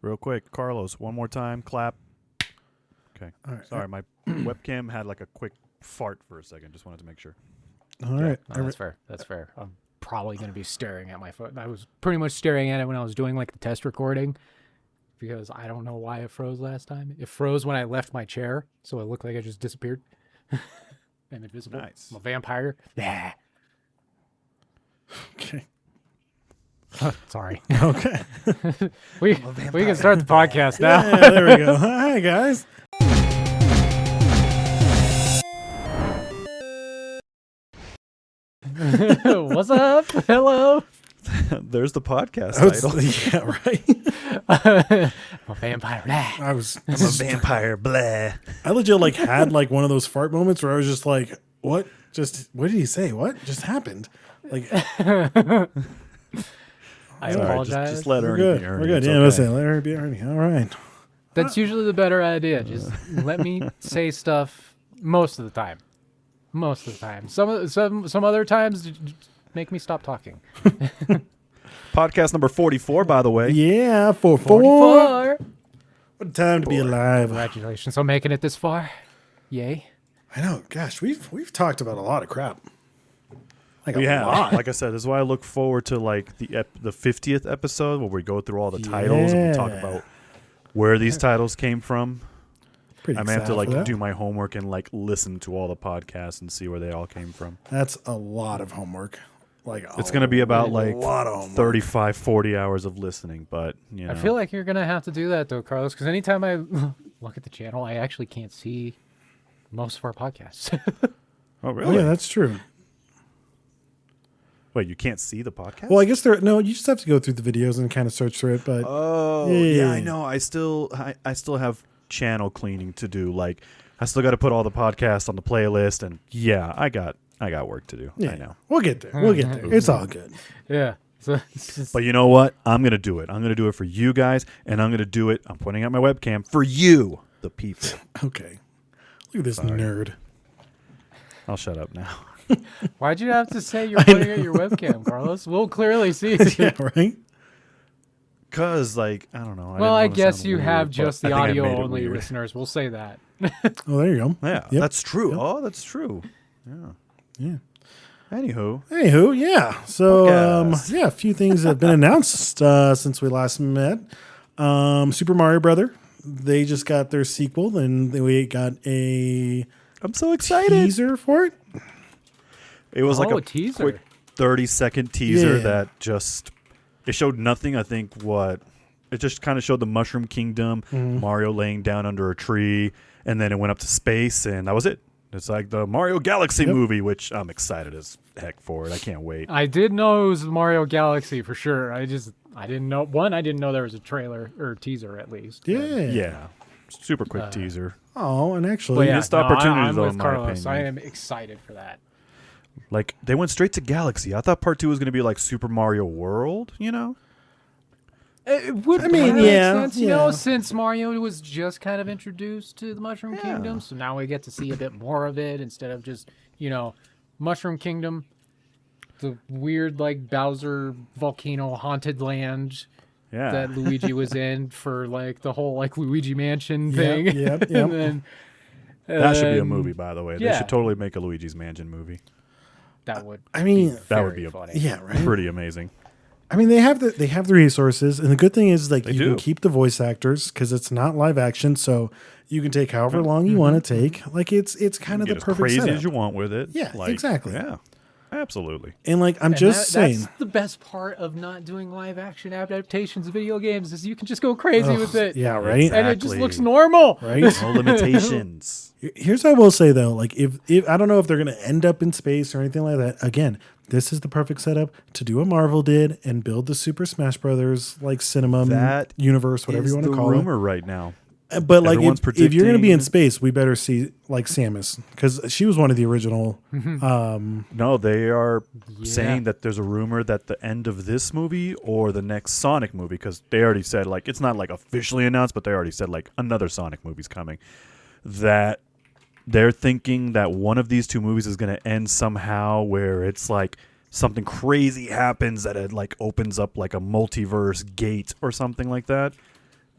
real quick. Carlos, one more time. Clap. Okay. All right. Sorry, my webcam had like a quick fart for a second. Just wanted to make sure. All right. No, that's fair. That's fair. I'm probably going to be staring at my phone. I was pretty much staring at it when I was doing like the test recording because I don't know why it froze last time. It froze when I left my chair, so it looked like I just disappeared. I'm invisible. Nice. I'm a vampire. Yeah. Okay. Sorry. Okay. we can start the podcast now. Yeah, there we go. Hi, guys. What's up? Hello. There's the podcast Yeah, right. I'm a vampire. Blah. I'm I'm a vampire. Blah. I legit like had like one of those fart moments where I was just like, what? What did he say? What just happened? Like, I Sorry, apologize. Just let we're Ernie good. be Ernie. We're good. It's Yeah, okay. let's say let her be Ernie. All right. That's usually the better idea. Just let me say stuff most of the time. Most of the time. Some other times, make me stop talking. Podcast number 44, by the way. Yeah, 44. 44. What a time to be alive. Congratulations on making it this far. Yay. I know. Gosh, we've talked about a lot of crap. Like We a have. lot. Like I said, this is why I look forward to like the 50th episode where we go through all the titles and we talk Yeah. about where these titles came from. Pretty I may have to excited for like that. do my homework and like listen to all the podcasts and see where they all came from. That's a lot of homework. Like It's going to be about like lot of homework. 35, 40 hours of listening, but you know. I feel like you're going to have to do that, though, Carlos, because anytime I look at the channel, I actually can't see most of our podcasts. Oh, Oh, really? yeah, that's true. Wait, you can't see the podcast? Well, I guess you just have to go through the videos and kind of search through it. But Oh, Yeah. yeah, I know. I still have channel cleaning to do. Like, I still got to put all the podcasts on the playlist, and yeah, I got work to do. yeah, I know. we'll get there. We'll get there. It's all good. Yeah. So it's just, But you know what? I'm gonna do it. I'm gonna do it for you guys, and I'm gonna do it. I'm pointing at my webcam for you, the people. Okay. Look at this nerd. I'll shut up now. why'd you have to say you're pointing at your webcam, Carlos? We'll clearly see it. Yeah, right. Cause like I don't know. Well, I didn't wanna guess sound you weird, have but just I the think I audio made it only weird. listeners. We'll say that. Oh, there you go. Yeah, Yep. that's true. Yep. Oh, that's true. Yeah. Yeah. Anywho, Yeah. So, Podcast. a few things have been announced since we last met. Super Mario Brother. They just got their sequel, and we got a I'm so excited. teaser for it. It was like Oh, a a teaser. quick 30-second teaser Yeah. that just it showed nothing. I think it just kind of showed the Mushroom Kingdom, Mario laying down under a tree, and then it went up to space, and that was it. It's like the Mario Galaxy Yep. movie, which I'm excited as heck for it. I can't wait. I did know it was Mario Galaxy for sure. I didn't know. One, I didn't know there was a trailer or teaser at least. Yeah. Yeah, super quick teaser. Oh, and But actually, yeah, missed opportunity, I'm though, with in my Carlos. opinion. I am excited for that. Like they went straight to Galaxy. I thought part 2 was going to be like Super Mario World. You know? It would I mean, kinda make yeah, sense, you know, yeah. since Mario was just kind of introduced to the Mushroom Kingdom, so now we get to see a bit more of it instead of just, Mushroom Kingdom, the weird like Bowser volcano haunted land Yeah. that Luigi was in for like the whole like Luigi Mansion thing. Yep. And then, That should be a movie, by the way. They yeah. should totally make a Luigi's Mansion movie. That would I mean, That would very be funny. yeah, right. pretty amazing. I mean, they have the resources, and the good thing is like you do. can keep the voice actors because it's not live action, so you can take however long you want to take. Like it's kind of Get the as perfect crazy setup. as you want with it. Yeah, Like, exactly. Yeah, absolutely. And like I'm And just saying, that's the best part of not doing live action adaptations of video games is you can just go crazy with it. yeah, right. And it just Exactly. looks normal. Right. No limitations. Here's what I will say though, like if I don't know if they're gonna end up in space or anything like that. Again, this is the perfect setup to do what Marvel did and build the Super Smash Brothers like cinema That universe, whatever is you want to the call rumor right now. it. But like Everyone's if you're gonna be in predicting- space, we better see like Samus because she was one of the original. No, they are saying that there's a rumor that the end of this movie or the next Sonic movie, because they already said like it's not like officially announced, but they already said like another Sonic movie's coming. That they're thinking that one of these two movies is going to end somehow where it's like something crazy happens that it like opens up like a multiverse gate or something like that.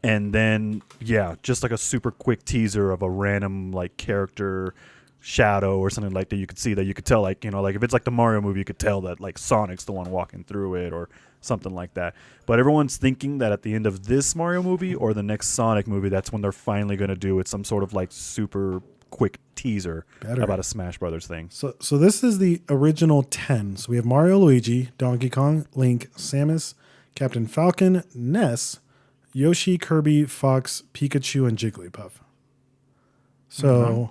And then, yeah, just like a super quick teaser of a random like character shadow or something like that. You could see that, you could tell, like, you know, like if it's like the Mario movie, you could tell that like Sonic's the one walking through it or something like that. But everyone's thinking that at the end of this Mario movie or the next Sonic movie, that's when they're finally going to do it, some sort of like super quick teaser about a Smash Brothers thing. So this is the original 10. So we have Mario, Luigi, Donkey Kong, Link, Samus, Captain Falcon, Ness, Yoshi, Kirby, Fox, Pikachu, and Jigglypuff. So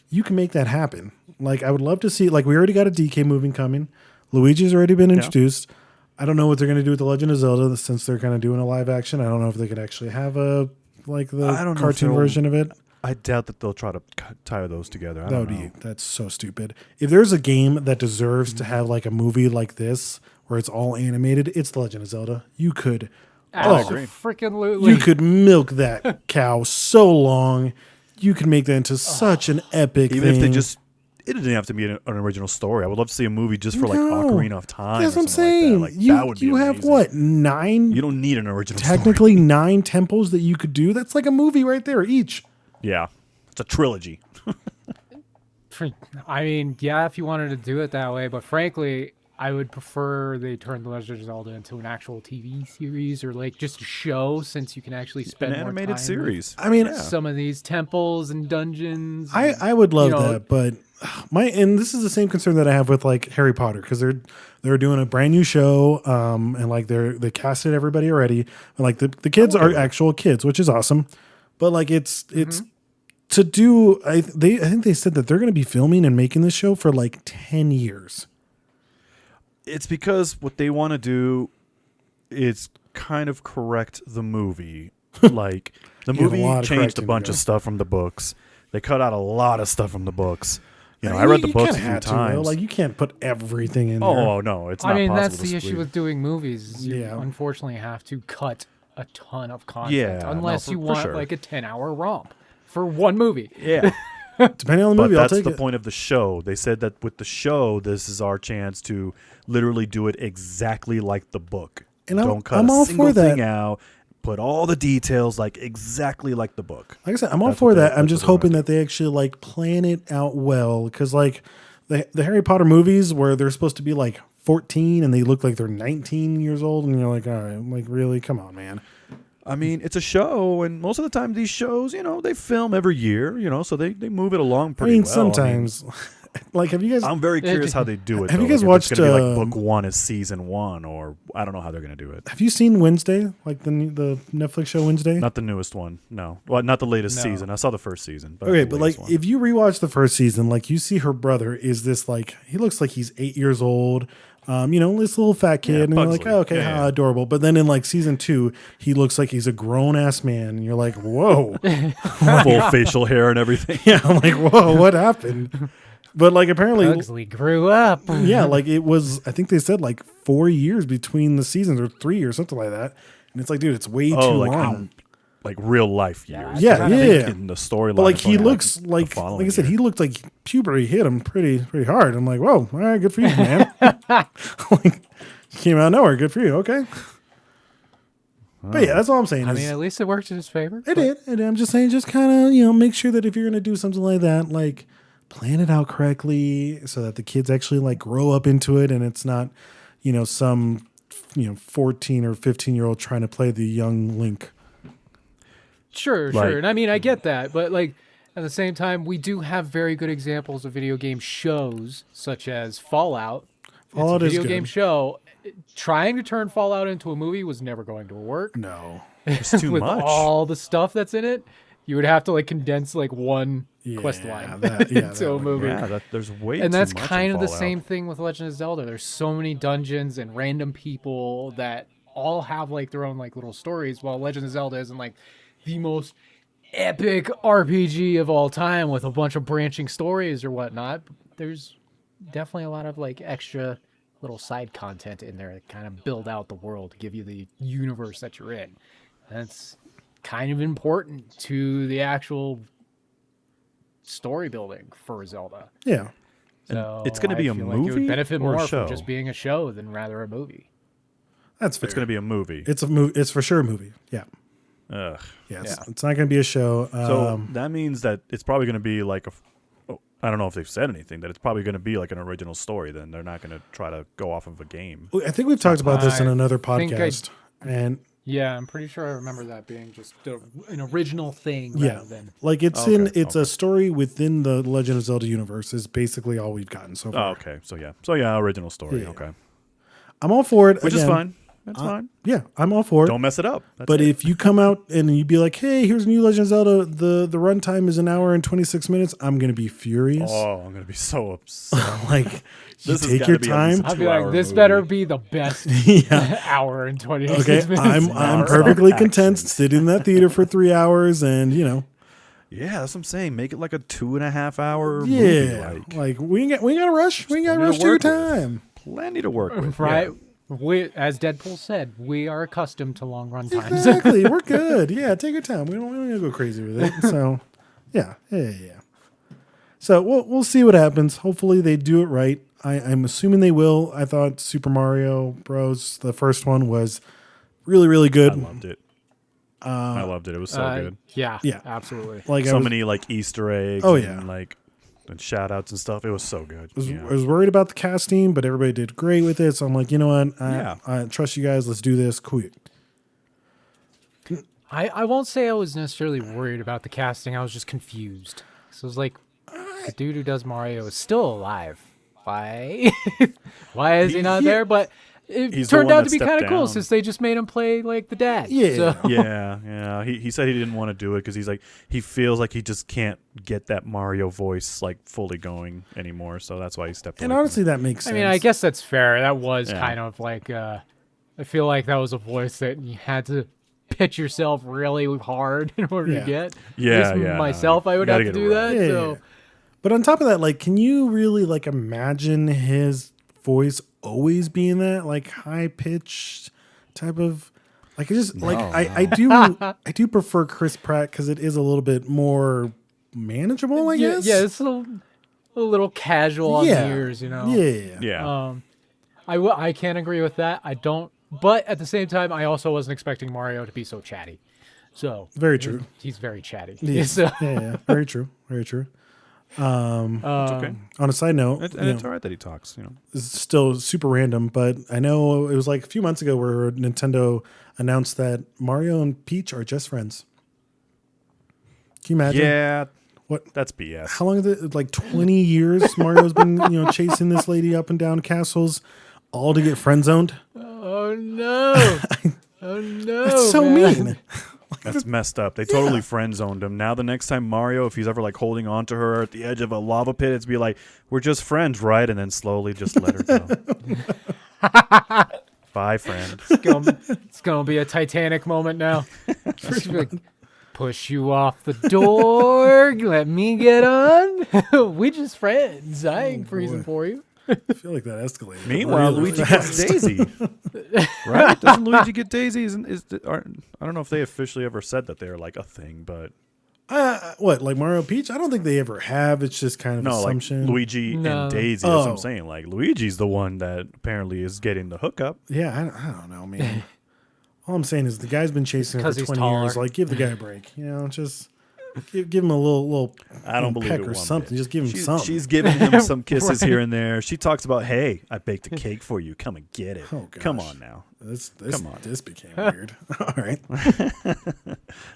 you can make that happen. Like, I would love to see, like, we already got a DK movie coming. Luigi's already been introduced. I don't know what they're going to do with The Legend of Zelda since they're kind of doing a live action. I don't know if they could actually have a, like, the cartoon version of it. I doubt that they'll try to tie those together. That's so stupid. If there's a game that deserves to have, like, a movie like this where it's all animated, it's The Legend of Zelda. You could... Freaking you could milk that cow so long. You could make that into such an epic Even thing. if they just... It didn't have to be an original story. I would love to see a movie just for like Ocarina of Time. That's or what I'm something saying. Like that. Like, that would be you have amazing. what, 9? You don't need an original Technically story. 9 temples that you could do. That's like a movie right there each. Yeah. It's a trilogy. I mean, yeah, if you wanted to do it that way, but frankly, I would prefer they turn The Legend of Zelda into an actual TV series or like just a show, since you can actually spend An more animated time series. I mean, with some of these temples and dungeons. I would love you know, that, but and this is the same concern that I have with like Harry Potter, because they're doing a brand new show, and like they casted everybody already, and like the kids are actual kids, which is awesome, but like it's to do. I think they said that they're going to be filming and making this show for like 10 years. It's because what they want to do is kind of correct the movie. Like, the You have a movie lot of changed a correcting bunch to of do. stuff from the books. They cut out a lot of stuff from the books. You know, I read the books a few times. Like, you can't put everything in there. Oh, no, it's not I mean, possible that's to the issue squeeze. with doing movies. Is you Yeah. unfortunately have to cut a ton of content, Yeah, no, unless for you want sure. like a 10-hour romp for one movie. Yeah. Depending on the But movie, I'll that's take the it. point of the show. They said that with the show, this is our chance to literally do it exactly like the book. And Don't cut I'm a all single for that. thing out. Put all the details like exactly like the book. Like I said, I'm all That's for what they- that. I'm that's just what they wanna hoping do. that they actually like plan it out well, because like the Harry Potter movies where they're supposed to be like 14 and they look like they're 19 years old, and you're like, all right, like, really, come on, man. I mean, it's a show, and most of the time these shows, you know, they film every year, you know, so they move it along I pretty mean, well. sometimes, like, have you guys? I'm very curious how they do it. Have you though. guys Like, if it's watched, gonna be like book 1 is season 1, or I don't know how they're going to do it. Have you seen Wednesday, like the Netflix show Wednesday? Not the newest one, no. Well, not the latest No. season. I saw the first season. But Okay, the but like, latest one. if you rewatch the first season, like, you see her brother is this, like, he looks like he's 8 years old. You know, this little fat kid, and you're like, Pugsley. oh, okay, Yeah, how yeah. adorable. But then in like season 2, he looks like he's a grown ass man, and you're like, whoa, full facial hair and everything. yeah, I'm like, whoa, what happened? But like, apparently, Pugsley grew up. yeah, like it was. I think they said like 4 years between the seasons, or 3 or something like that. And it's like, dude, it's way Oh, too like long. like real life years. Yeah, I yeah, think yeah. in the storyline. But like, it's he only, looks the like following I said, year. he looked like puberty hit him pretty hard. I'm like, whoa, all right, good for you, man. Like, came out of nowhere. Good for you. Okay. But yeah, that's all I'm saying. I is- mean, at least it worked in his favor. It did. And I'm just saying, just kind of, make sure that if you're going to do something like that, like, plan it out correctly so that the kids actually like grow up into it, and it's not, some, 14 or 15-year-old trying to play the young Link. Sure, Like- sure. And I mean, I get that. But like, at the same time, we do have very good examples of video game shows, such as Fallout. Fallout It's is a video game good. show. Trying to turn Fallout into a movie was never going to work. No. It's too With much. all the stuff that's in it, you would have to like condense like one quest line that into a would- movie. Yeah, there's way And too that's much in kind of the Fallout. same thing with Legend of Zelda. There's so many dungeons and random people that all have like their own like little stories, while Legend of Zelda isn't like the most epic RPG of all time with a bunch of branching stories or whatnot. There's definitely a lot of like extra little side content in there that kind of build out the world, give you the universe that you're in. That's kind of important to the actual story building for Zelda. Yeah. So it's gonna be I a feel like it would movie benefit or a more show? from just being a show than rather a movie. That's fair. It's going to be a movie. It's a movie. It's for sure a movie. Yeah. Ugh. Yeah, it's not going to be a show. So that means that it's probably going to be like I don't know if they've said anything, that it's probably going to be like an original story. Then they're not going to try to go off of a game. I think we've talked about this in another think podcast. And Yeah, I'm pretty sure I remember that being just an original thing. yeah, Rather than like it's a story within the Legend of Zelda universe is basically all we've gotten so far. Oh, okay. So yeah, original story. Yeah. Okay, I'm all for it. which is Again, fine. That's fine. Yeah, I'm all for it. Don't mess it up. That's But it. if you come out and you be like, "Hey, here's a new Legend of Zelda. The runtime is 1 hour and 26 minutes," I'm gonna be furious. oh, I'm gonna be so upset. Like, you This has take gotta your be at least time. I'd be like, 2-hour this movie. better be the best Yeah. hour and 20 Okay, minutes. I'm perfectly content sitting in that theater for 3 hours, and Yeah, that's what I'm saying. Make it like a 2.5 hour yeah, movie. like we ain't got to rush. We ain't got to plenty rush to to your work with. time. Plenty to work with. Right? Yeah. We, as Deadpool said, we are accustomed to long run times. Exactly, we're good. Yeah, take your time. We don't go crazy with it. So, yeah. So we'll see what happens. Hopefully they do it right. I'm assuming they will. I thought Super Mario Bros. The first one was really, really good. I loved it. I loved it. It was so good. Yeah, Yeah. absolutely. Like So many like Easter eggs. Oh, and, yeah. like and shout outs and stuff. It was so good. I was worried about the casting, but everybody did great with it. So I'm like, you know what? I trust you guys. Let's do this. Quick. I won't say I was necessarily worried about the casting. I was just confused. So it was like, the dude who does Mario is still alive. Why? Why is he not there? But it he's the turned one out that to be kind of stepped cool down. since they just made him play like the dad. Yeah. So, Yeah. He said he didn't want to do it because he's like he feels like he just can't get that Mario voice like fully going anymore. So that's why he stepped. And away from honestly, that makes I sense. mean, I guess that's fair. That was Yeah. kind of like, I feel like that was a voice that you had to pitch yourself really hard in order Yeah. to get. Yeah, At least yeah. Myself, I You would gotta have to get it do right. that. Yeah, So. yeah. But on top of that, like, can you really like imagine his voice always being that like high pitched type of like? I just like I do prefer Chris Pratt because it is a little bit more manageable. I guess. Yeah, it's a little casual on Yeah. the ears, you know. Yeah. Yeah. I can't agree with that. I don't. But at the same time, I also wasn't expecting Mario to be so chatty. So Very true. He's very chatty. Yeah. So, Yeah. Very true. Very true. It's okay. On a side note, And you know, it's all right that he talks. it's still super random, but I know it was like a few months ago where Nintendo announced that Mario and Peach are just friends. Can you imagine? Yeah. What? That's BS. How long is it? Like 20 years Mario's been, chasing this lady up and down castles, all to get friend zoned. oh no! Oh no! That's so man. mean. That's messed up. They totally friend zoned him. Now the next time Mario, if he's ever like holding on to her at the edge of a lava pit, it's be like, we're just friends, right? And then slowly just let her go. Bye, friend. It's gonna be a Titanic moment now. She's like, push you off the door. Let me get on. We just friends. I ain't freezing for you. I feel like that escalated. Meanwhile, really Luigi fast. gets Daisy. Right? Doesn't Luigi get Daisy? I don't know if they officially ever said that they're like a thing, but What, like Mario Peach? I don't think they ever have. It's just kind of no, like assumption. Luigi No. and Daisy. That's what Oh. I'm saying. Like Luigi's the one that apparently is getting the hookup. Yeah, I don't know, man. All I'm saying is the guy's been chasing her 'Cause for he's 20 taller. years. Like, give the guy a break. Just give him a little I don't believe peck it or one something. bit. Just give him something. She's giving him some kisses here and there. She talks about, hey, I baked a cake for you. Come and get it. Oh, gosh. Come on now. Come on. This became weird. All right.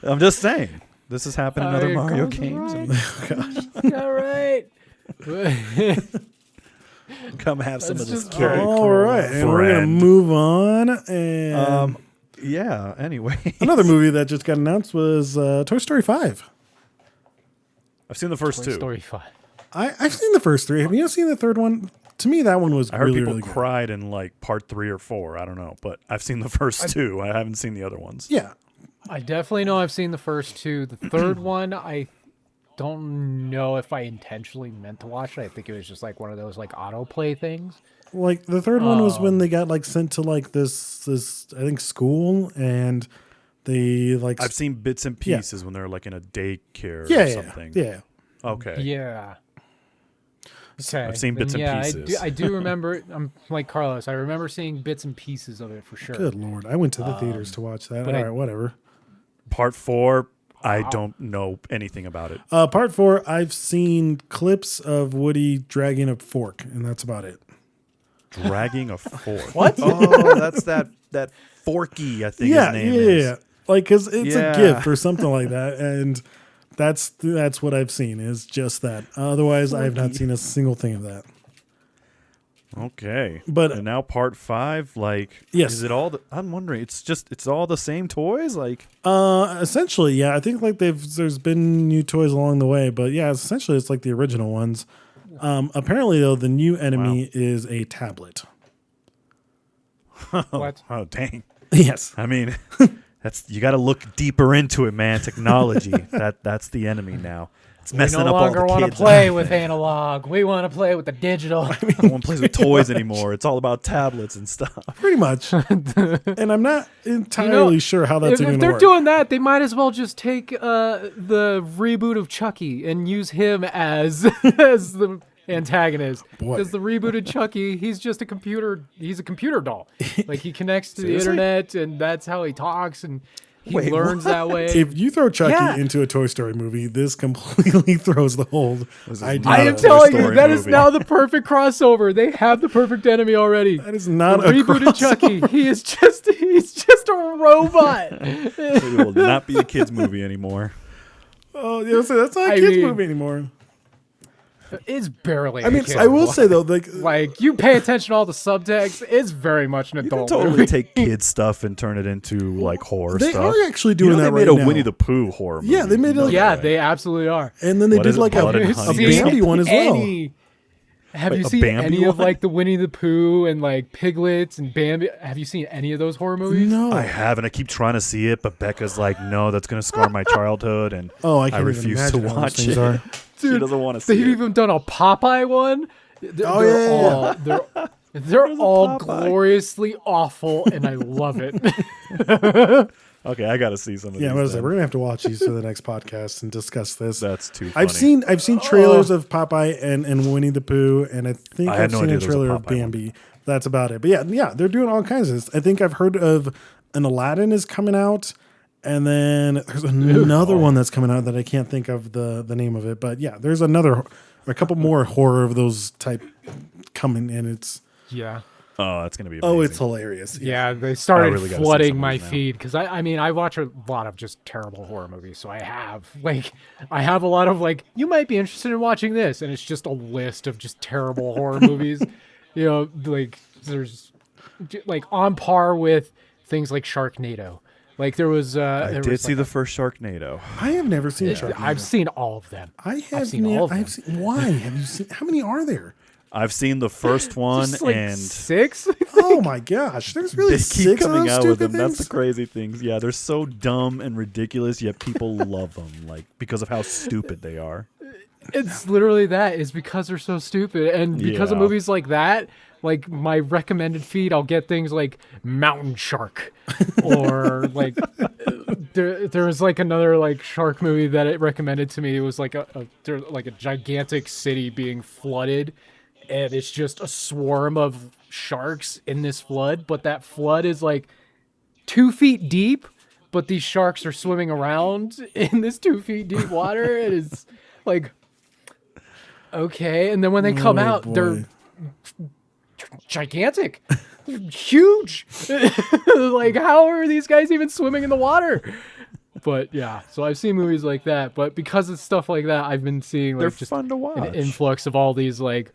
I'm just saying. This has happened in other Here Mario comes games. the All right. Come have some Let's of this just- cake. All right. And we're going to friend. move on. And Yeah, anyway. another movie that just got announced was Toy Story 5. I've seen the first Toy two. Story 5. I've seen the first three. Have you seen the third one? To me, that one was I heard really, people really good. cried in like part 3 or 4. I don't know. But I've seen the first two. I haven't seen the other ones. Yeah. I definitely know I've seen the first two. The third one, I don't know if I intentionally meant to watch it. I think it was just like one of those like autoplay things. Like the third one was when they got like sent to like this I think school, and they like I've seen bits and Yeah. pieces when they're like in a daycare yeah, or something. yeah. Okay. Yeah. Okay. I've seen bits then, and yeah, pieces. I do remember. I'm like Carlos. I remember seeing bits and pieces of it for sure. Good lord, I went to the theaters to watch that. All but I- right, whatever. Part 4, I don't know anything about it. Part 4, I've seen clips of Woody dragging a fork, and that's about it. Dragging a fork. What? Oh, that's that Forky, I think his name is. Yeah. Like, because it's Yeah. a gift or something like that, and that's what I've seen is just that. Otherwise, I have not seen a single thing of that. Okay. But- and now part 5, like, Yes. is it all I'm wondering, it's all the same toys? Like, Essentially, yeah. I think like there's been new toys along the way, but yeah, essentially it's like the original ones. Apparently, though, the new enemy is a tablet. What? oh, dang. Yes. I mean, you got to look deeper into it, man. Technology, that's the enemy now. It's messing We no up all longer the want kids. to play with analog. We want to play with the digital. No one plays with toys anymore. It's all about tablets and stuff. Pretty much. And I'm not entirely sure how that's if even they're work. doing that, they might as well just take the reboot of Chucky and use him as as the antagonist. Boy. Because the rebooted Chucky, he's just a computer. He's a computer doll. Like he connects to the Seriously? internet, and that's how he talks, and he Wait, learns that way. If you throw Chucky Yeah. into a Toy Story movie, this completely throws the whole idea. I am a Toy telling you, Story that is movie. now the perfect crossover. They have the perfect enemy already. That is not The a rebooted crossover. Chucky. He's just a robot. It will not be a kids movie anymore. Oh, yeah, so that's not a I kids mean- movie anymore. It's barely. I mean, a kid's I will movie. say though, Like you pay attention to all the subtext, it's very much an You can adult totally movie. take kids stuff and turn it into like horror they stuff. are actually You doing know, that they made right a now. Winnie the Pooh horror movie. Yeah, they made it like- Yeah, they absolutely are. And then they What did is it, like Blood and a Honey? Bambi one as well. Have Wait, you a seen Bambi any of one? like the Winnie the Pooh and like Piglets and Bambi? Have you seen any of those horror movies? No. I haven't. I keep trying to see it, but Becca's like, no, that's going to scar my childhood, and Oh, I can't refuse even to imagine how those watch things it. are. She Dude, doesn't want to see They've it. even done a Popeye one. Oh, yeah. They're all Popeye. gloriously awful, and I love it. Okay, I got to see some of Yeah, these. what is it? then. We're gonna have to watch these for the next podcast and discuss this. That's too funny. I've seen trailers of Popeye and Winnie the Pooh, and I think I had I've no seen idea a there was a trailer of Popeye one. Bambi. That's about it. But yeah, they're doing all kinds of this. I think I've heard of an Aladdin is coming out, and then there's another one that's coming out that I can't think of the name of it. But yeah, there's a couple more horror of those type coming, and it's Yeah. Oh, that's going to be amazing. it's hilarious. Yeah, they started really gotta see flooding some of my these now. feed because I mean I watch a lot of just terrible horror movies, so I have a lot of like you might be interested in watching this, and it's just a list of just terrible horror movies. You know, like there's like on par with things like Sharknado. Like there was I did see the first Sharknado. I have never seen Sharknado. I've seen all of them. I have seen all of them. I've seen. Why have you seen? How many are there? I've seen the first one, Just like and 6. Oh my gosh! There's really they keep 6 of coming those out with stupid them. That's the things? crazy things. Yeah, they're so dumb and ridiculous, yet people love them, like because of how stupid they are. It's literally that. It's because they're so stupid, and because of Yeah. movies like that, like my recommended feed, I'll get things like Mountain Shark, or like there was like another like shark movie that it recommended to me. It was like like a gigantic city being flooded, and it's just a swarm of sharks in this flood, but that flood is like 2 feet deep, but these sharks are swimming around in this 2 feet deep water. It is like okay, and then when they come Oh, out, boy. they're gigantic, huge. Like, how are these guys even swimming in the water? But yeah, so I've seen movies like that. But because of stuff like that, I've been seeing They're like just fun to watch. an influx of all these like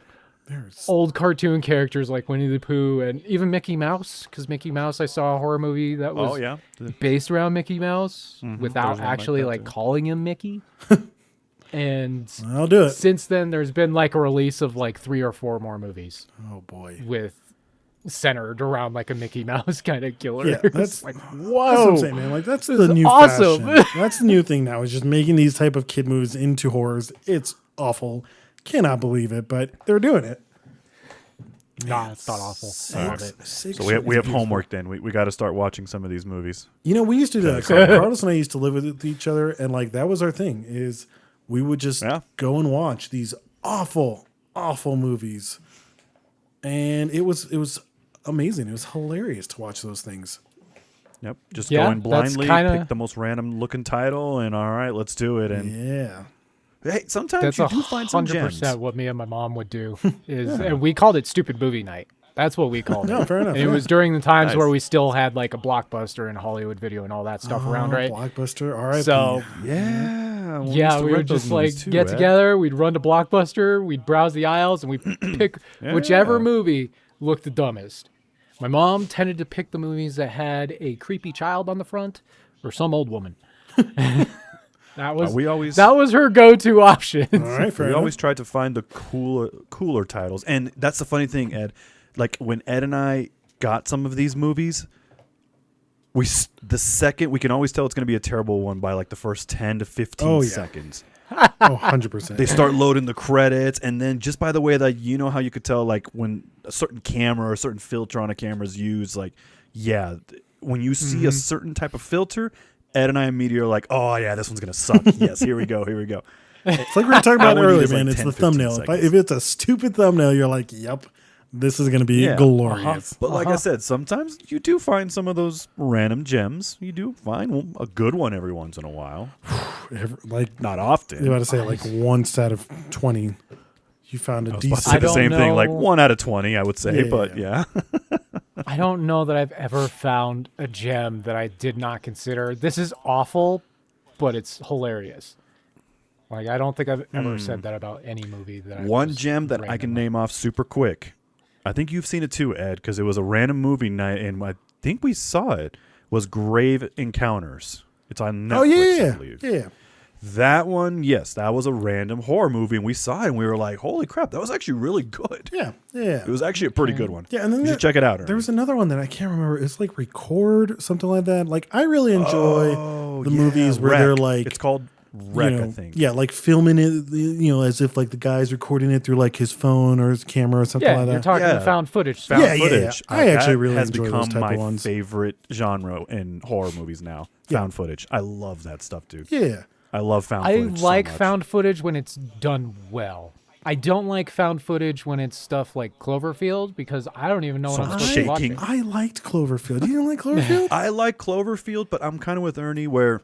old cartoon characters like Winnie the Pooh and even Mickey Mouse. Because Mickey Mouse, I saw a horror movie that was Oh yeah, based around Mickey Mouse there's without one like actually that, like too. calling him Mickey. And I'll do it. since then, there's been like a release of like 3 or 4 more movies Oh boy. with centered around like a Mickey Mouse kind of killer. Yeah, It's that's- like That's whoa. what I'm saying, man. Like that's the is new awesome. fashion. That's the new thing now. Is just making these type of kid movies into horrors. It's awful. Cannot believe it, but they're doing it. Nah, it's not awful. I love it. Six So we is have beautiful. homework then. We got to start watching some of these movies. You know, we used to do that. Carlos and I used to live with each other, and like that was our thing. Is we would just Yeah. go and watch these awful movies, and it was amazing. It was hilarious to watch those things. Yep. Just Yeah, going that's blindly, kinda- pick the most random looking title, and all right, let's do it. And Yeah. hey, sometimes That's you do find some gems. 100% what me and my mom would do. And we called it stupid movie night. That's what we called No, it. fair enough. And it yeah. was during the times Nice. where we still had like a Blockbuster and Hollywood Video and all that stuff around, right? Blockbuster. All right. So Yeah. yeah, we would just like get together. We'd run to Blockbuster. We'd browse the aisles and we'd pick whichever movie looked the dumbest. My mom tended to pick the movies that had a creepy child on the front or some old woman. That was her go-to option. All right. Fair We enough. always tried to find the cooler titles, and that's the funny thing, Ed. Like when Ed and I got some of these movies, the second we can always tell it's going to be a terrible one by like the first 10 to 15 seconds. Oh, 100%. They start loading the credits, and then just by the way that you know how you could tell like when a certain camera or a certain filter on a camera is used, like when you see a certain type of filter, Ed and I immediately are like, oh yeah, this one's gonna suck. Yes, here we go. It's like we were talking about All we need earlier, is, like, man. It's 10, the 15 thumbnail. seconds. If it's a stupid thumbnail, you're like, yep, this is going to be Yeah. glorious. But like I said, sometimes you do find some of those random gems. You do find a good one every once in a while. Like, Not often. you about to say like once out of 20, you found a I was about to decent. say the don't same thing, like know. 1 out of 20, I would say. Yeah, But yeah. I don't know that I've ever found a gem that I did not consider. This is awful, but it's hilarious. Like I don't think I've ever said that about any movie that. One gem that I can name off super quick. I think you've seen it too, Ed, because it was a random movie night, and I think we saw it. Was Grave Encounters. It's on Netflix, Oh, I yeah. believe. Yeah. That one, yes, that was a random horror movie, and we saw it, and we were like, "Holy crap, that was actually really good." Yeah. Yeah. It was actually a pretty good one. Yeah, and then you should check it out. There was another one that I can't remember. It's like Record, something like that. Like I really enjoy the movies where they're like, it's called Wreck, you know, I think. yeah, like filming it, you know, as if like the guy's recording it through like his phone or his camera or something Yeah, like you're that. talking Yeah. the found footage. Found Yeah, yeah, footage. yeah. I actually that really has enjoy those become type my of ones. favorite genre in horror movies now. Yeah. Found footage. I love that stuff, dude. Yeah. I love found I footage. like so much. found footage when it's done well. I don't like found footage when it's stuff like Cloverfield because I don't even know what I'm Someone's supposed to be shaking. watching. I liked Cloverfield. You didn't like Cloverfield? I like Cloverfield, but I'm kind of with Ernie where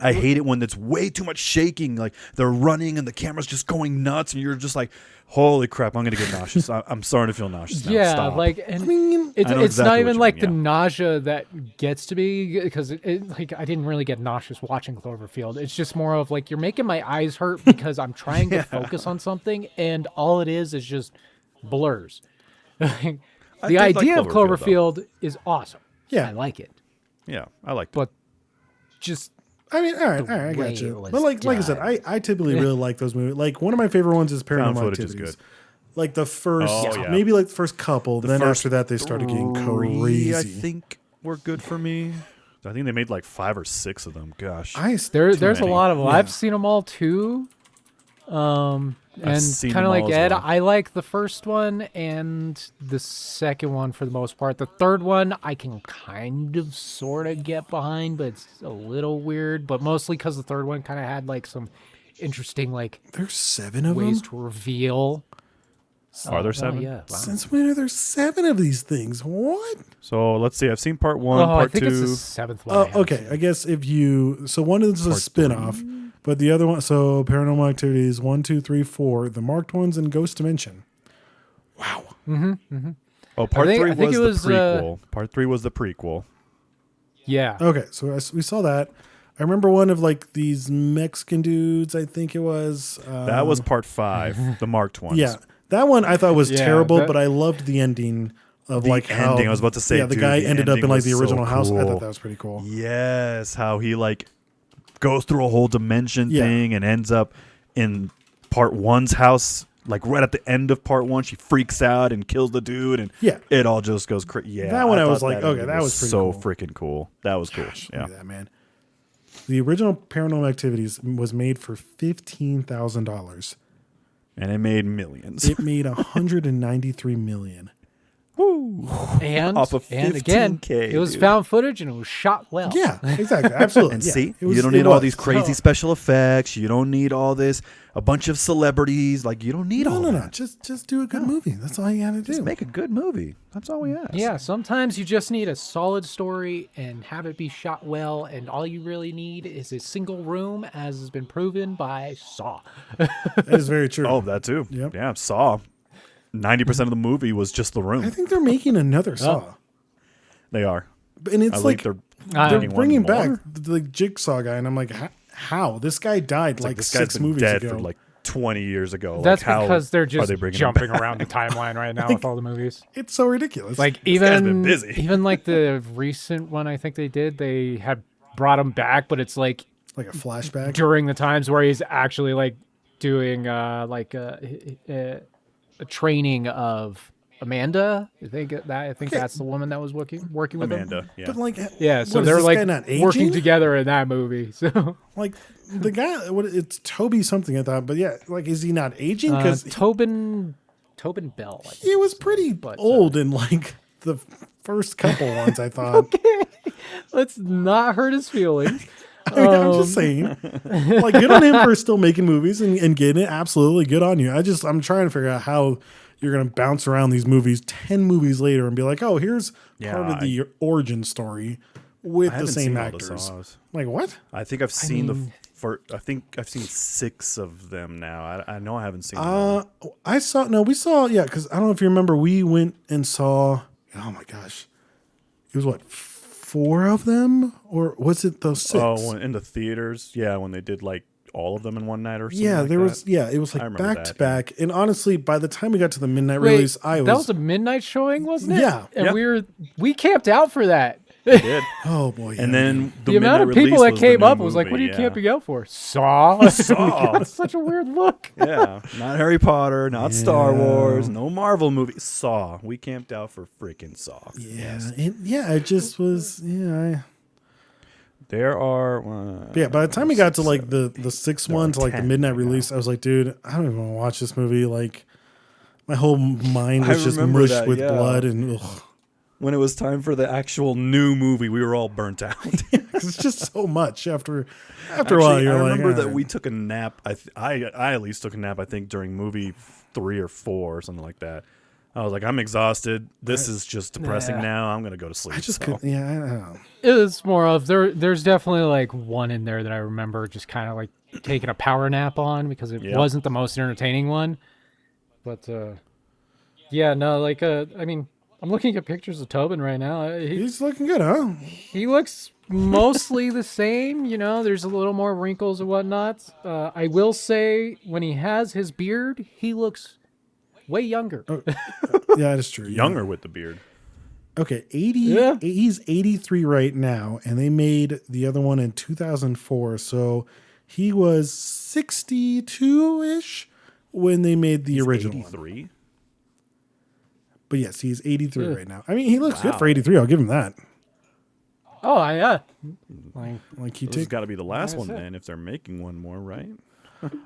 I hate it when it's way too much shaking. Like they're running and the camera's just going nuts, and you're just like, "Holy crap, I'm gonna get nauseous." I'm starting to feel nauseous now. Yeah, Stop. like and I mean, it's I know it's exactly not what even you like mean, the yeah. nausea that gets to me because like I didn't really get nauseous watching Cloverfield. It's just more of like you're making my eyes hurt because I'm trying to focus on something and all it is just blurs. The did like idea of Cloverfield, Cloverfield is awesome. Yeah. I like it, yeah, I like that. but just I mean, all right, I way got it you. was But like I said, I typically really like those movies. Like one of my favorite ones is Paranormal Found footage is Activities. good. Like the first, Oh, yeah. maybe like the first couple. Then first after that, they started getting 3, crazy. I think were good for me. I think they made like 5 or 6 of them. Gosh, there's a many. lot of them. Yeah. I've seen them all too. And seen kind them of like all as Ed, well. I like the first one and the second one for the most part. The third one I can kind of sort of get behind, but it's a little weird. But mostly because the third one kind of had like some interesting like There's 7 of ways them. to reveal. Are there Oh, 7? yeah. Wow. Since when are there 7 of these things? What? So let's see. I've seen part 1, Oh, I part think 2. it's the seventh one. I Oh, haven't okay. seen. I guess if you so one is a Part spin-off, but the other one so Paranormal Activities 1, 2, 3, 4, the marked ones and Ghost Dimension. Wow. Oh, part think- 3 I think was it the was, prequel. Part 3 was the prequel. Yeah. Okay, so we saw that. I remember one of like these Mexican dudes. I think it was. That was part 5, the marked ones. Yeah, that one I thought was Yeah, terrible, that- but I loved the ending of The like how ending, I was about to say, yeah, the dude, guy the ended up ending in like was the so original house. I cool. thought that was pretty cool. Yes, how he like goes through a whole dimension Yeah. thing and ends up in part 1's house. Like right at the end of part 1, she freaks out and kills the dude, and Yeah. it all just goes crazy. Yeah, That one I was thought like, okay, ending that was pretty so cool. freaking cool. That was cool. Gosh, Yeah, look at that, man. The original Paranormal Activities was made for $15,000. and it made millions. It made $193 million. Woo! And Off of and again, 15K, it was dude. found footage and it was shot well. Yeah, exactly. Absolutely. And yeah. see, It was- you don't it need all was. these crazy special effects. You don't need all this, a bunch of celebrities. Like, you don't need all No. that. Just do a good movie. That's all you got to do. Just make a good movie. That's all we ask. Yeah, sometimes you just need a solid story and have it be shot well, and all you really need is a single room, as has been proven by Saw. That is very true. Oh, that too. Yep. Yeah, Saw. 90% of the movie was just the room. I think they're making another Saw. They are. And it's I like think they're making one bringing back more. the Jigsaw guy, and I'm like, how? This guy died It's like this guy's 6 been movies dead ago. for like 20 years ago. That's like, how because they're are just they bringing him jumping back? around the timeline right now with all the movies. It's so ridiculous. Like guy's been busy. even like the recent one I think they had brought him back, but it's like a flashback. during the times where he's actually like doing a training of Amanda. I think that's the woman that was working with him. Amanda. Yeah. But like, Yeah, so what, is they're this like guy not working aging? together in that movie. So Like the guy, it's Toby something I thought, but yeah, like is he not aging? Because Tobin Bell. I think he was pretty old in like the first couple ones. I thought. Let's not hurt his feelings. I mean, I'm just saying, like, good on him for still making movies and getting it. Absolutely, good on you. I'm trying to figure out how you're gonna bounce around these movies 10 movies later and be like, oh, here's part of the origin story with I the haven't same seen all the actors. Saws. Like what? I think I've seen I think I've seen 6 of them now. I know I haven't seen them all. We saw, yeah, because I don't know if you remember, we went and saw, oh my gosh, it was what, 4 of them? Or was it those 6? Oh, in the theaters? Yeah, when they did like all of them in one night or something. Yeah, like there that. was, it was I like remember back to that, back. And honestly, by the time we got to the midnight Wait, release, that was a midnight showing, wasn't it? Yeah. And Yeah. we camped out for that. They did. oh boy. And then The amount of midnight people release that was the came new up was like, movie, "What are you yeah. camping out for?" Saw. Saw. That's such a weird look. Yeah, not Harry Potter, not Star Wars, no Marvel movie. Saw. We camped out for freaking Saw. It just was, There are. by the time we got to like the 6th There one are to like the 10 midnight right now. release, I was like, dude, I don't even want to watch this movie. Like, my whole mind I was just remember mushed that, with yeah. blood and ugh. When it was time for the actual new movie, we were all burnt out. It's just so much after a while. Actually, You're I like, remember "All that right." we took a nap. I at least took a nap. I think during movie 3 or 4 or something like that. I was like, I'm exhausted. This is just depressing Yeah. now. I'm gonna go to sleep. I just So, couldn't. Yeah, I don't know. It was more of there's definitely like one in there that I remember just kind of like taking a power nap on because it Yep. wasn't the most entertaining one. But yeah, no, like I mean, I'm looking at pictures of Tobin right now. He's looking good, huh? He looks mostly the same, there's a little more wrinkles and whatnot. I will say when he has his beard, he looks way younger. Yeah, that is true. yeah. younger with the beard. Okay, 80. Yeah. He's 83 right now, and they made the other one in 2004. So he was 62-ish when they made the original one. 83. But yes, he's 83 right now. I mean, he looks good Wow. for 83. I'll give him that. Oh, yeah. Like he This has took. got to be the last one That's it. then, if they're making one more, right?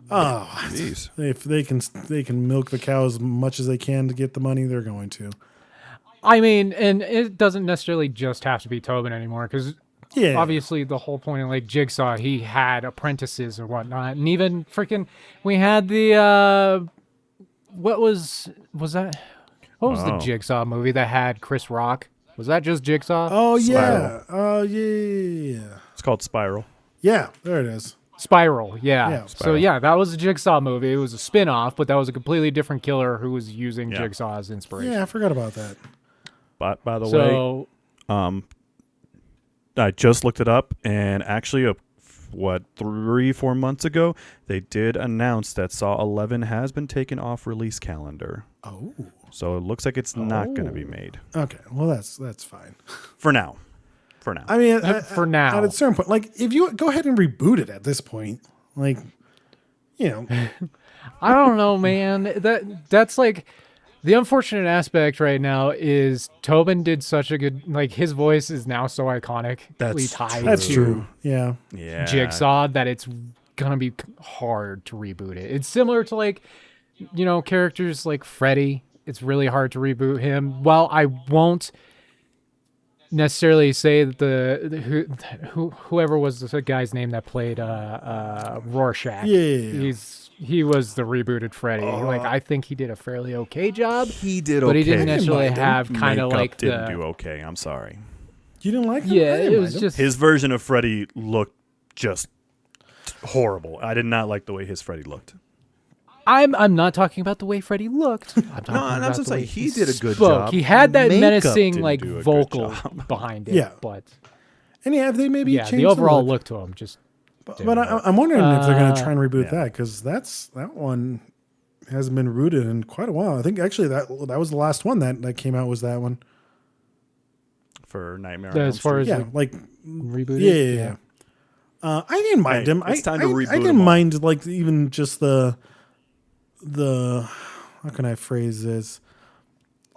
Oh, Jeez. if they can milk the cow as much as they can to get the money, they're going to. I mean, and it doesn't necessarily just have to be Tobin anymore because Yeah. obviously the whole point of like Jigsaw, he had apprentices and whatnot, and even freaking we had the what was that? What was the Oh. Jigsaw movie that had Chris Rock? Was that just Jigsaw? Oh Spiral. yeah. Oh yeah. It's called Spiral. Yeah. There it is. Spiral, yeah. Yeah, So Spiral. yeah, that was a Jigsaw movie. It was a spin-off, but that was a completely different killer who was using Yeah. Jigsaw as inspiration. Yeah, I forgot about that. But by the way, So I just looked it up, and actually, 3-4 months ago, they did announce that Saw 11 has been taken off release calendar. Oh. So it looks like it's not going to be made Okay. Well, that's fine. for now. For now. I mean, For now. at a certain point, like if you go ahead and reboot it at this point, like, I don't know, man. That's like the unfortunate aspect right now is Tobin did such a good, like his voice is now so iconically That's tied that's to true. Yeah. yeah. Jigsaw that it's gonna be hard to reboot it. It's similar to like, characters like Freddy it's really hard to reboot him. While I won't necessarily say that whoever was the guy's name that played Rorschach. Yeah. He was the rebooted Freddy. Like I think he did a fairly okay job. He did okay. But he didn't I didn't necessarily mind him. have kind of Makeup like didn't the do okay. I'm sorry. You didn't like him? yeah. I didn't It was mind him. just His version of Freddy looked just horrible. I did not like the way his Freddy looked. I'm not talking about the way Freddy looked. I'm talking I'm about just the way saying he did a good spoke. job. He had that Makeup menacing didn't like do a good vocal job. behind it. Yeah. But And yeah, they maybe yeah, changed the overall look. look to him just. But I'm wondering if they're going to try and reboot yeah. that, because that one hasn't been rooted in quite a while. I think actually that was the last one that came out, was that one. For Nightmare on As Elm far Street. as Yeah, like rebooted. yeah. I didn't mind Hey, him. it's time to I reboot didn't them all. mind like even just the how can I phrase this?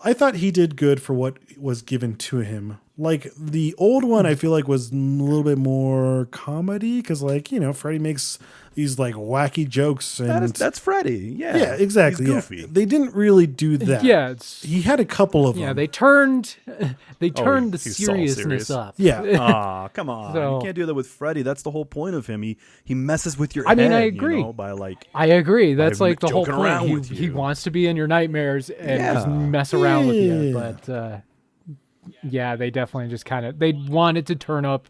I thought he did good for what was given to him. Like the old one, I feel like was a little bit more comedy because, like, Freddy makes these like wacky jokes and that's Freddy. Yeah. yeah, exactly. He's Yeah. goofy. They didn't really do that. Yeah, it's He had a couple of yeah. them. They turned the he's all seriousness serious. up. Yeah. Aw, come on. So- You can't do that with Freddy. That's the whole point of him. He messes with your I mean, head, I agree. by like I agree. That's by like the whole joking around point. with He you. wants to be in your nightmares and just Yeah. mess around with you. Yeah. But yeah, they definitely just they wanted to turn up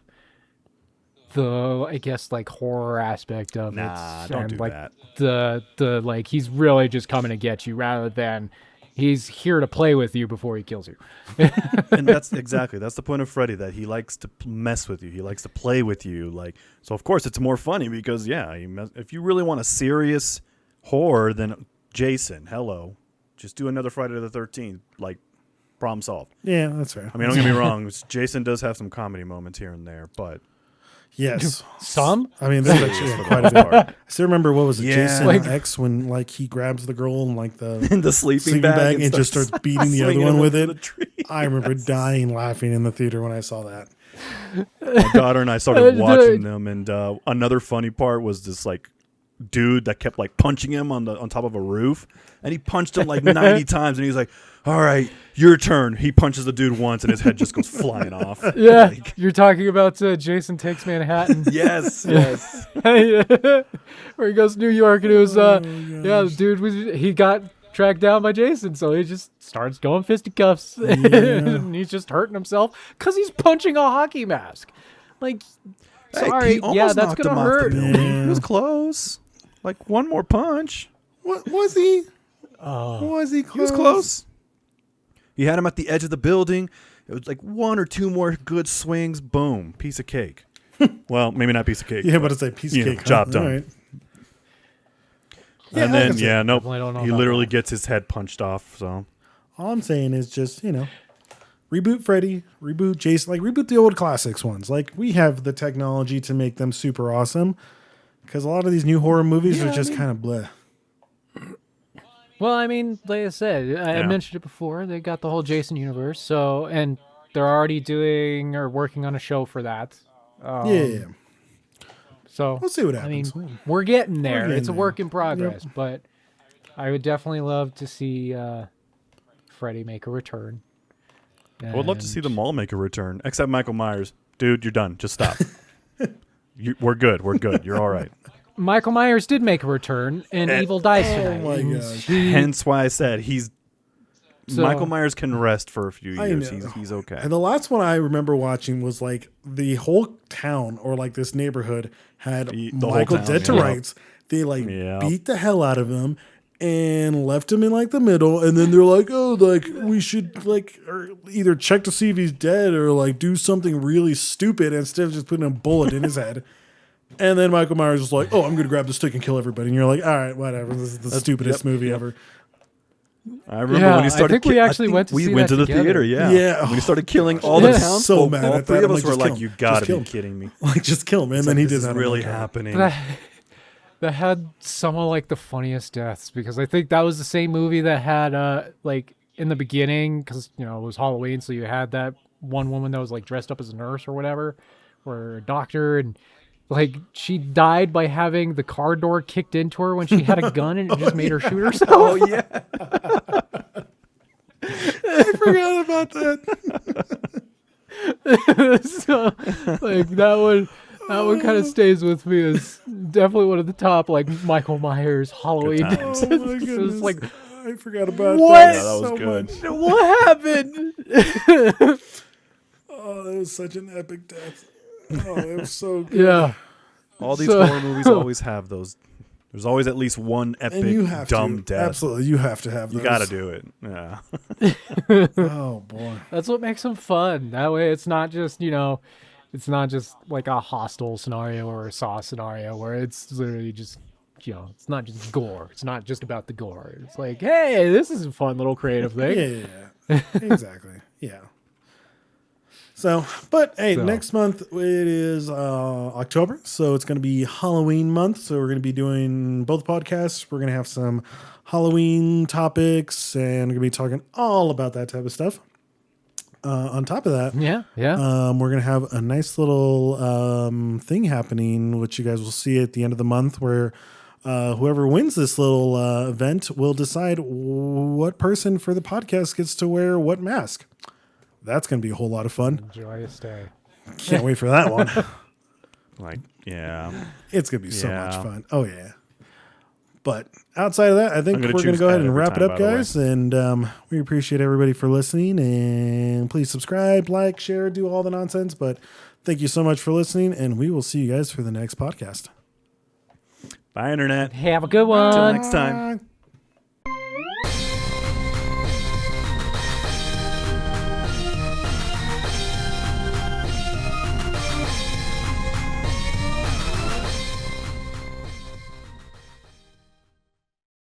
the, I guess, like horror aspect of Nah, it. don't and do like that. the like he's really just coming to get you rather than he's here to play with you before he kills you. And that's the point of Freddy, that he likes to mess with you. He likes to play with you. Like, so of course it's more funny because if you really want a serious horror, then Jason, hello, just do another Friday the 13th. Like, problem solved. Yeah, that's fair. I mean, don't get me wrong. Jason does have some comedy moments here and there, but Yes. Some? I mean, there's actually for quite the a most bit. I part. still remember, what was it, Yeah. Jason Like- X, when like he grabs the girl and like the in the sleeping sleeping bag, and just starts beating the other swinging one him with into it. the tree. I remember dying laughing in the theater when I saw that. My daughter and I started watching them, and another funny part was this like dude that kept like punching him on top of a roof, and he punched him like 90 times, and he was like, "All right, your turn." He punches the dude once, and his head just goes flying off. Yeah, Like, you're talking about Jason Takes Manhattan. yes. Where he goes to New York and it was yeah, the dude he got tracked down by Jason, so he just starts going fisticuffs and he's just hurting himself because he's punching a hockey mask. Like, Hey, sorry, he almost yeah, that's knocked gonna him off hurt. the building. Yeah. He was close. Like one more punch. What was he? Oh, Was he close? He was close. He had him at the edge of the building. It was like one or two more good swings. Boom, piece of cake. Well, maybe not piece of cake. Yeah, but it's a piece of You know, cake. huh? job done. All right. And I then can see it. nope. Definitely don't know He about literally that. gets his head punched off. So All I'm saying is just, reboot Freddy, reboot Jason, like reboot the old classics ones. Like, we have the technology to make them super awesome, because a lot of these new horror movies are just kind of bleh. well, I mean, like I said, I Yeah. mentioned it before. They got the whole Jason universe, so and they're already doing or working on a show for that. Yeah. So We'll see what I mean, happens. we're getting there. getting It's a there. work in progress, but I would definitely love to see Freddy make a return. I would love to see them all make a return, except Michael Myers. Dude, you're done. Just stop. We're good. We're good. You're all right. Michael Myers did make a return in Evil Dies Tonight. my and gosh. Hence why I said So- Michael Myers can rest for a few I years. know. He's okay. And the last one I remember watching was like the whole town, or like this neighborhood, had The whole Michael town, dead to yeah. rights. They like Yeah. beat the hell out of him and left him in like the middle. And then they're like, oh, like we should like or either check to see if he's dead or like do something really stupid instead of just putting a bullet in his head. And then Michael Myers was like, oh, I'm going to grab the stick and kill everybody. And you're like, all right, whatever. This is the stupidest movie ever. I remember Yeah, when he started. I think we actually went to we see went that to the together. theater. Yeah, Yeah. When he started killing all Yeah. the So townsfolk, mad all at three that. of I'm us like, were just like, kill him. "You Just gotta kill be him." kidding me!" Like, just kill him. And then he This did is that. really I'm like, happening. that had some of like the funniest deaths, because I think that was the same movie that had like in the beginning, because it was Halloween, so you had that one woman that was like dressed up as a nurse or whatever, or a doctor, and like she died by having the car door kicked into her when she had a gun and it just made her shoot herself. Oh yeah, I forgot about that. So, like that one kind of stays with me as definitely one of the top, like Michael Myers Halloween. Good times. Oh my It's goodness. like, I forgot about What? that. Yeah, that was so good. much. what happened? Oh, that was such an epic death. Oh, it was so good. Yeah. All these So- horror movies always have those. There's always at least one And epic you have dumb to. death. Absolutely. You have to have those. You got to do it. Yeah. Oh, boy. That's what makes them fun. That way, it's not just it's not just like a Hostel scenario or a Saw scenario where it's literally just it's not just gore. It's not just about the gore. It's like, hey, this is a fun little creative thing. Yeah. Exactly. Yeah. So, but hey, So- next month it is October, so it's going to be Halloween month. So we're going to be doing both podcasts. We're going to have some Halloween topics, and we're going to be talking all about that type of stuff. On top of that, Yeah. we're going to have a nice little thing happening, which you guys will see at the end of the month, where whoever wins this little event will decide what person for the podcast gets to wear what mask. That's going to be a whole lot of fun. Joyous day. Can't wait for that one. Like, yeah. It's going to be so Yeah. much fun. Oh, yeah. But outside of that, I think I'm gonna we're going to choose go ahead Ed and every wrap it time, up, by the way. guys. And we appreciate everybody for listening. And please subscribe, like, share, do all the nonsense. But thank you so much for listening. And we will see you guys for the next podcast. Bye, Internet. Have a good one. Until next time. Bye.